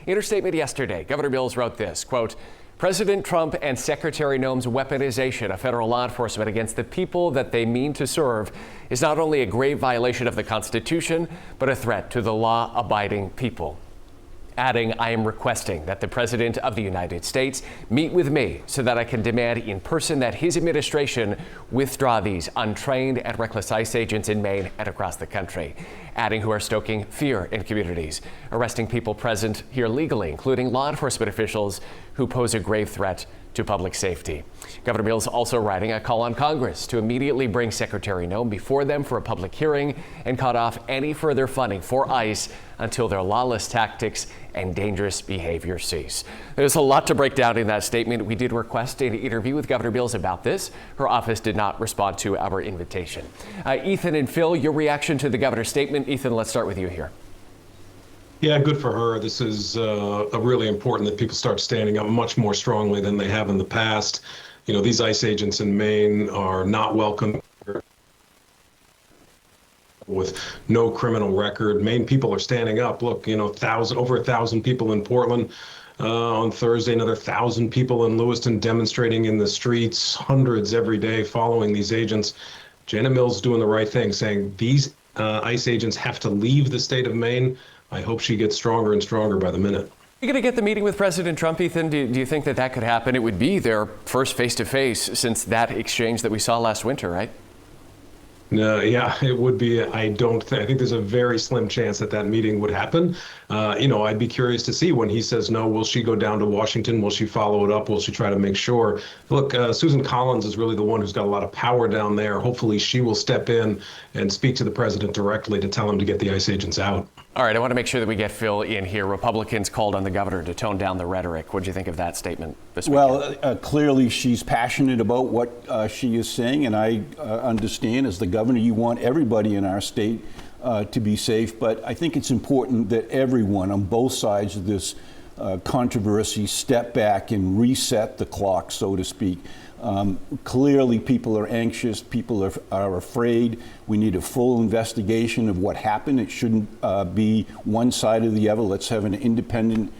In her statement yesterday, Governor Mills wrote this, quote, President Trump and Secretary Noem's weaponization of federal law enforcement against the people that they mean to serve is not only a grave violation of the Constitution, but a threat to the law-abiding people. Adding, I am requesting that the President of the United States meet with me so that I can demand in person that his administration withdraw these untrained and reckless ICE agents in Maine and across the country. Adding, who are stoking fear in communities, arresting people present here legally, including law enforcement officials who pose a grave threat to public safety. Governor Mills also writing a call on Congress to immediately bring Secretary Noem before them for a public hearing and cut off any further funding for ICE until their lawless tactics and dangerous behavior cease. There's a lot to break down in that statement. We did request an interview with Governor Mills about this. Her office did not respond to our invitation. Ethan and Phil, your reaction to the governor's statement. Ethan, let's start with you here. Yeah, good for her. This is really important that people start standing up much more strongly than they have in the past. You know, these ICE agents in Maine are not welcome with no criminal record. Maine people are standing up. Look, you know, over 1,000 people in Portland on Thursday, another 1,000 people in Lewiston demonstrating in the streets, hundreds every day following these agents. Janet Mills doing the right thing, saying these ICE agents have to leave the state of Maine. I hope she gets stronger and stronger by the minute. You're going to get the meeting with President Trump, Ethan. Do you think that could happen? It would be their first face-to-face since that exchange that we saw last winter, right? No, yeah, it would be. I think there's a very slim chance that meeting would happen. You know, I'd be curious to see when he says no, will she go down to Washington? Will she follow it up? Will she try to make sure? Look, Susan Collins is really the one who's got a lot of power down there. Hopefully she will step in and speak to the president directly to tell him to get the ICE agents out. All right, I want to make sure that we get Phil in here. Republicans called on the governor to tone down the rhetoric. What do you think of that statement this weekend? Well, clearly she's passionate about what she is saying, and I understand as the governor, you want everybody in our state to be safe, but I think it's important that everyone on both sides of this controversy step back and reset the clock, so to speak. Clearly, people are anxious. People are afraid. We need a full investigation of what happened. It shouldn't be one side or the other. Let's have an independent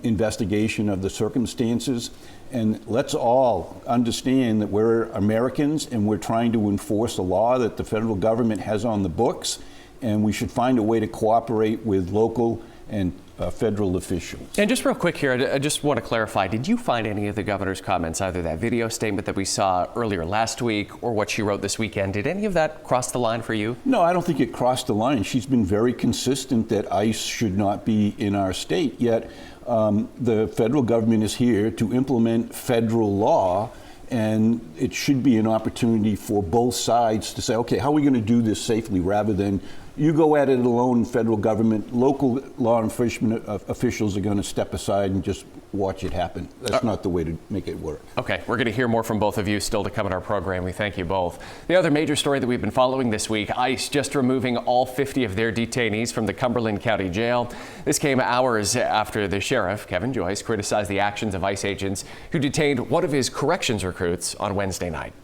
investigation of the circumstances. And let's all understand that we're Americans and we're trying to enforce a law that the federal government has on the books. And we should find a way to cooperate with local and federal officials. And just real quick here, I just want to clarify, did you find any of the governor's comments, either that video statement that we saw earlier last week or what she wrote this weekend, did any of that cross the line for you? No, I don't think it crossed the line. She's been very consistent that ICE should not be in our state, yet the federal government is here to implement federal law, and it should be an opportunity for both sides to say, okay, how are we going to do this safely, rather than you go at it alone, federal government, local law enforcement officials are going to step aside and just watch it happen. That's not the way to make it work. Okay, we're going to hear more from both of you still to come in our program. We thank you both. The other major story that we've been following this week, ICE just removing all 50 of their detainees from the Cumberland County Jail. This came hours after the sheriff, Kevin Joyce, criticized the actions of ICE agents who detained one of his corrections recruits on Wednesday night.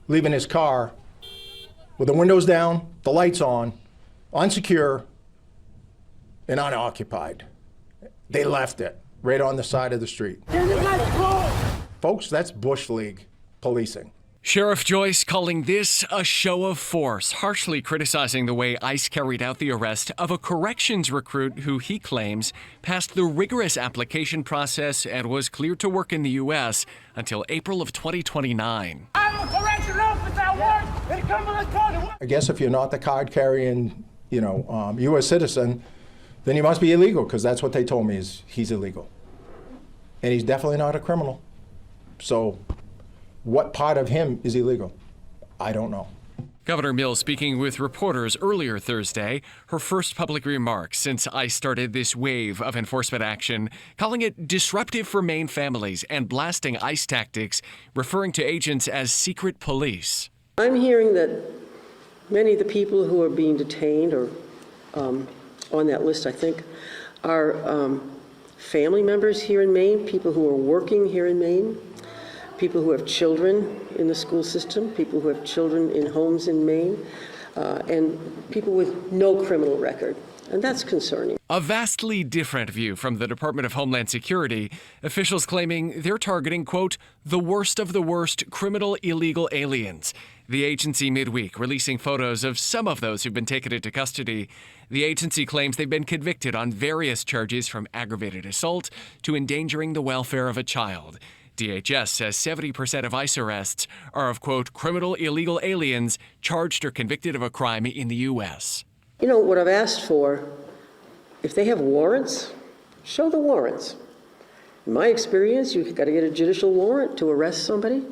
Leaving his car with the windows down, the lights on, unsecure, and unoccupied. They left it right on the side of the street. Folks, that's Bush League policing. Sheriff Joyce calling this a show of force, harshly criticizing the way ICE carried out the arrest of a corrections recruit who he claims passed the rigorous application process and was cleared to work in the U.S. until April of 2029. I'm a corrections officer at work in Cumberland County. I guess if you're not the card-carrying, U.S. citizen, then you must be illegal, because that's what they told me, is he's illegal. And he's definitely not a criminal. So what part of him is illegal? I don't know. Governor Mills speaking with reporters earlier Thursday, her first public remarks since ICE started this wave of enforcement action, calling it disruptive for Maine families and blasting ICE tactics, referring to agents as secret police. I'm hearing that many of the people who are being detained or on that list, I think, are family members here in Maine, people who are working here in Maine, people who have children in the school system, people who have children in homes in Maine, and people with no criminal record. And that's concerning. A vastly different view from the Department of Homeland Security, officials claiming they're targeting, quote, the worst of the worst criminal illegal aliens. The agency midweek releasing photos of some of those who've been taken into custody. The agency claims they've been convicted on various charges from aggravated assault to endangering the welfare of a child. DHS says 70% of ICE arrests are of, quote, criminal illegal aliens charged or convicted of a crime in the U.S. You know, what I've asked for, if they have warrants, show the warrants. In my experience, you've got to get a judicial warrant to arrest somebody.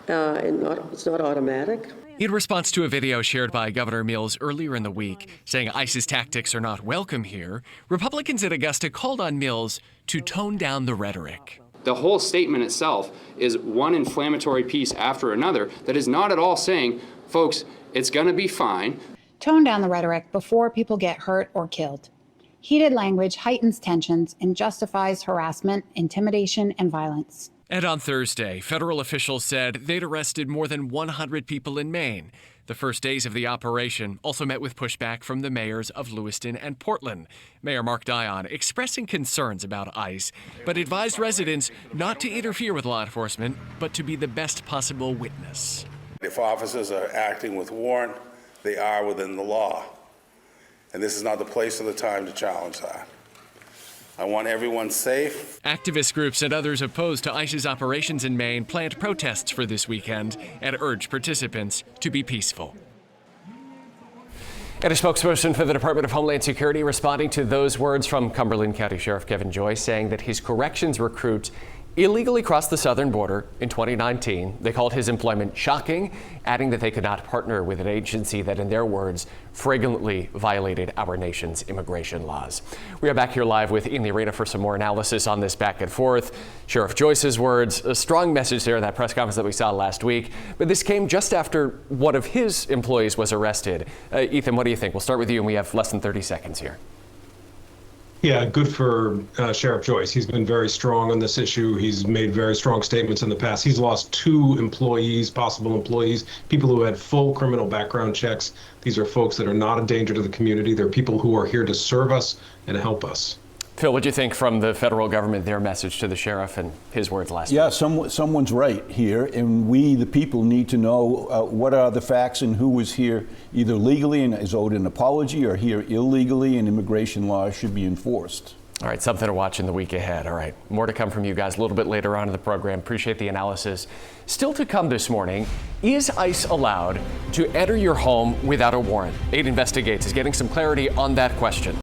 It's not automatic. In response to a video shared by Governor Mills earlier in the week, saying ICE's tactics are not welcome here, Republicans at Augusta called on Mills to tone down the rhetoric. The whole statement itself is one inflammatory piece after another that is not at all saying, folks, it's going to be fine. Tone down the rhetoric before people get hurt or killed. Heated language heightens tensions and justifies harassment, intimidation, and violence. And on Thursday, federal officials said they'd arrested more than 100 people in Maine. The first days of the operation also met with pushback from the mayors of Lewiston and Portland. Mayor Mark Dion expressing concerns about ICE, but advised residents not to interfere with law enforcement, but to be the best possible witness. If officers are acting with warrant, they are within the law. And this is not the place or the time to challenge that. I want everyone safe. Activist groups and others opposed to ICE's operations in Maine planned protests for this weekend and urged participants to be peaceful. And a spokesperson for the Department of Homeland Security responding to those words from Cumberland County Sheriff Kevin Joyce, saying that his corrections recruit illegally crossed the southern border in 2019. They called his employment shocking, adding that they could not partner with an agency that, in their words, flagrantly violated our nation's immigration laws. We are back here live with Ian Arena for some more analysis on this back and forth. Sheriff Joyce's words, a strong message there in that press conference that we saw last week, but this came just after one of his employees was arrested. Ethan, what do you think? We'll start with you, and we have less than 30 seconds here. Yeah, good for Sheriff Joyce. He's been very strong on this issue. He's made very strong statements in the past. He's lost 2 employees, possible employees, people who had full criminal background checks. These are folks that are not a danger to the community. They're people who are here to serve us and help us. Phil, what do you think from the federal government, their message to the sheriff and his words last week? Yeah, someone's right here, and we, the people, need to know what are the facts and who was here either legally and is owed an apology or here illegally, and immigration laws should be enforced. All right, something to watch in the week ahead. All right, more to come from you guys a little bit later on in the program. Appreciate the analysis. Still to come this morning, is ICE allowed to enter your home without a warrant? 8 Investigates is getting some clarity on that question.